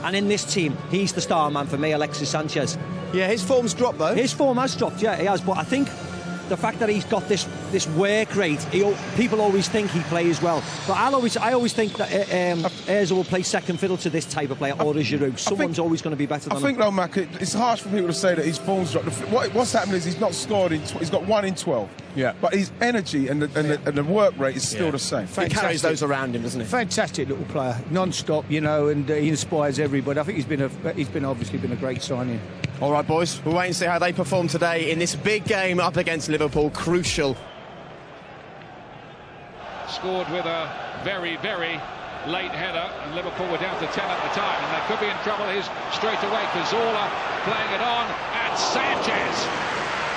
And in this team, he's the star man for me, Alexis Sanchez. Yeah, his form's dropped though. His form has dropped, yeah, he has. But I think the fact that he's got this work rate, people always think he plays well. But I always think that Ozil will play second fiddle to this type of player, or a Giroud. Someone's always going to be better than him. I think, though, Mac, it's harsh for people to say that his form's dropped. What's happened is he's not scored he's got 1 in 12. Yeah. But his energy and the work rate is still the same. He carries those around him, doesn't he? Fantastic little player, non-stop, you know, and he inspires everybody. I think he's obviously been a great signing. All right, boys, we'll wait and see how they perform today in this big game up against Liverpool. Crucial. Scored with a very, very late header, and Liverpool were down to 10 at the time, and they could be in trouble. Here's straight away Cazorla playing it on, and Sanchez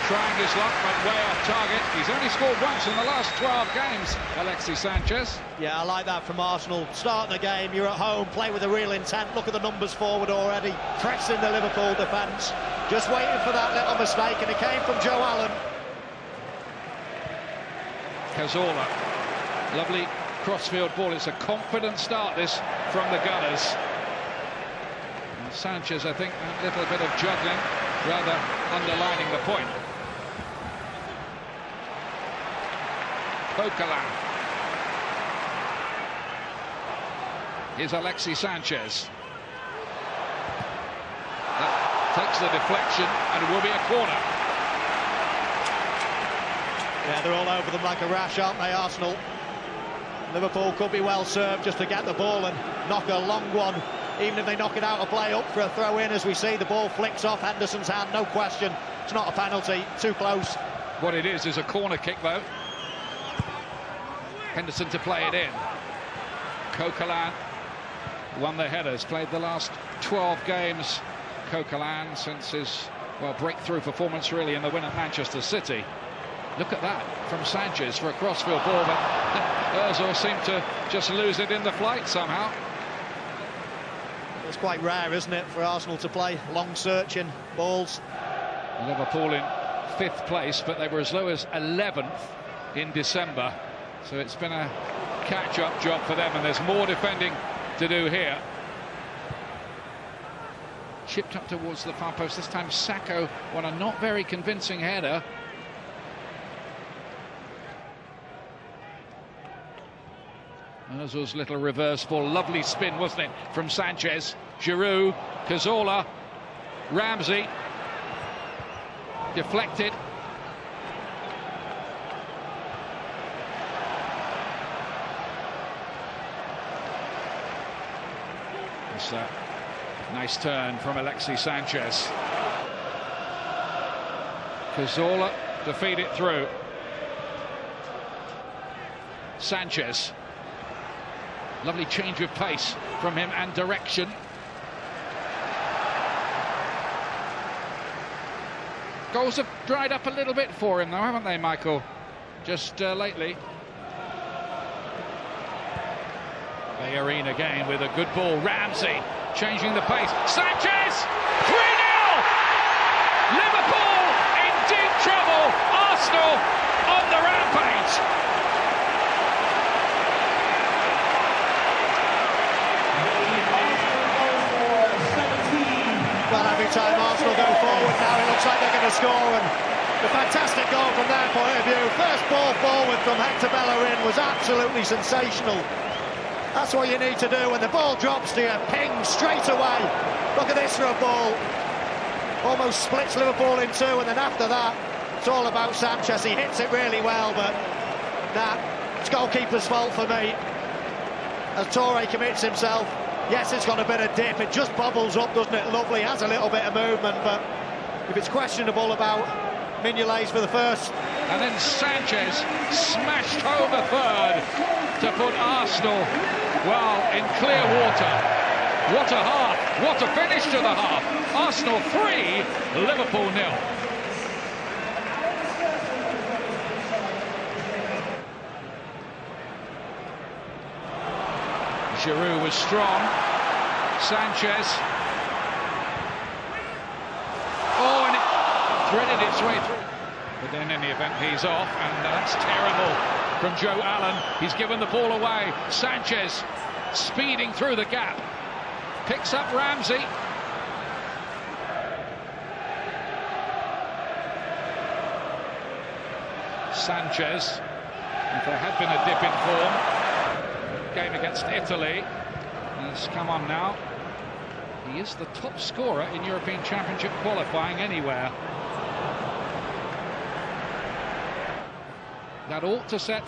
trying his luck, but way off target. He's only scored once in the last 12 games, Alexis Sanchez. Yeah, I like that from Arsenal. Starting the game, you're at home, play with a real intent. Look at the numbers forward already. Pressing the Liverpool defence. Just waiting for that little mistake, and it came from Joe Allen. Cazorla. Lovely crossfield ball. It's a confident start, this, from the Gunners. And Sanchez, I think, a little bit of juggling, rather underlining the point. Coquelin. Here's Alexis Sanchez. That takes the deflection, and it will be a corner. Yeah, they're all over them like a rash, aren't they, Arsenal? Liverpool could be well served just to get the ball and knock a long one. Even if they knock it out of play, up for a throw-in, as we see the ball flicks off Henderson's hand, no question. It's not a penalty, too close. What it is a corner kick, though. Henderson to play it in. Coquelin won the headers, played the last 12 games. Coquelin, since his, well, breakthrough performance really in the win at Manchester City. Look at that from Sanchez for a crossfield ball, but Ozil seemed to just lose it in the flight somehow. It's quite rare, isn't it, for Arsenal to play long searching balls. Liverpool in 5th place, but they were as low as 11th in December. So it's been a catch-up job for them, and there's more defending to do here. Chipped up towards the far post. This time Sacco won a not very convincing header. Ozil's little reverse ball, lovely spin, wasn't it, from Sanchez. Giroud, Cazorla, Ramsey, deflected. It's a nice turn from Alexis Sanchez. Cazorla to feed it through. Sanchez. Lovely change of pace from him and direction. Goals have dried up a little bit for him, though, haven't they, Michael? Just lately. Bellerin again with a good ball. Ramsey changing the pace. Sanchez! 3-0! Liverpool in deep trouble. Arsenal on the rampage. Well, every time Arsenal go forward now, it looks like they're going to score, and a fantastic goal from their point of view. First ball forward from Hector Bellerin was absolutely sensational. That's what you need to do when the ball drops to you. Ping straight away. Look at this for a ball. Almost splits Liverpool in two, and then after that, it's all about Sanchez. He hits it really well, but it's goalkeeper's fault for me. As Torre commits himself. Yes, it's got a bit of dip, it just bobbles up, doesn't it? Lovely, has a little bit of movement, but if it's questionable about Mignolet's for the first. And then Sanchez smashed home a third to put Arsenal, well, in clear water. What a half, what a finish to the half. Arsenal 3, Liverpool 0. Giroud was strong. Sanchez. Oh, and it threaded its way through. But then in the event, he's off, and that's terrible from Joe Allen. He's given the ball away. Sanchez speeding through the gap. Picks up Ramsey. Sanchez. If there had been a dip in form, game against Italy has come on now. He is the top scorer in European Championship qualifying anywhere. That ought to set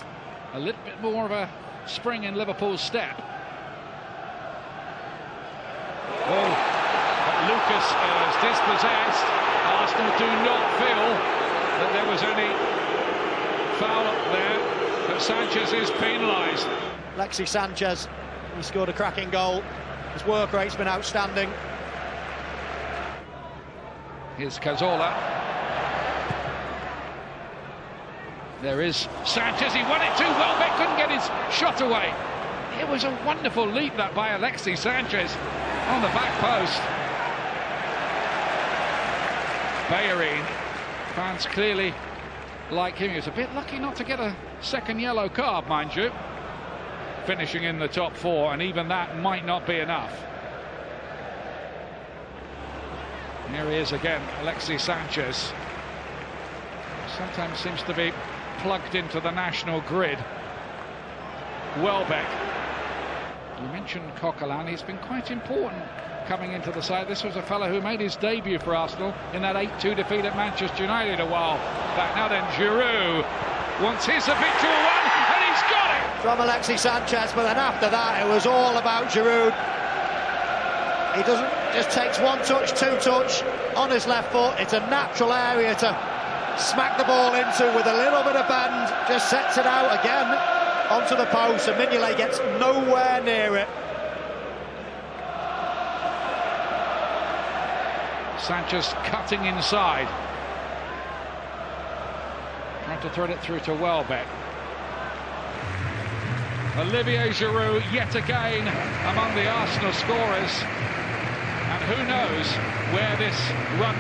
a little bit more of a spring in Liverpool's step. Oh, but Lucas is dispossessed. Arsenal do not feel that there was any foul up there, but Sanchez is penalised. Alexis Sanchez, he scored a cracking goal. His work rate's been outstanding. Here's Cazorla. There is Sanchez, he won it too well, but couldn't get his shot away. It was a wonderful leap that by Alexis Sanchez on the back post. Bellerin, fans clearly like him. He was a bit lucky not to get a second yellow card, mind you. Finishing in the top four, and even that might not be enough. Here he is again, Alexis Sanchez. Sometimes seems to be plugged into the national grid. Welbeck. You mentioned Coquelin, he's been quite important coming into the side. This was a fellow who made his debut for Arsenal in that 8-2 defeat at Manchester United a while back. Now then, Giroud wants his habitual one, and he's got it! From Alexis Sanchez, but then after that, it was all about Giroud. He doesn't, just takes one touch, two touch on his left foot. It's a natural area to smack the ball into with a little bit of bend, just sets it out again onto the post, and Mignolet gets nowhere near it. Sanchez cutting inside, trying to thread it through to Welbeck. Olivier Giroud yet again among the Arsenal scorers, and who knows where this run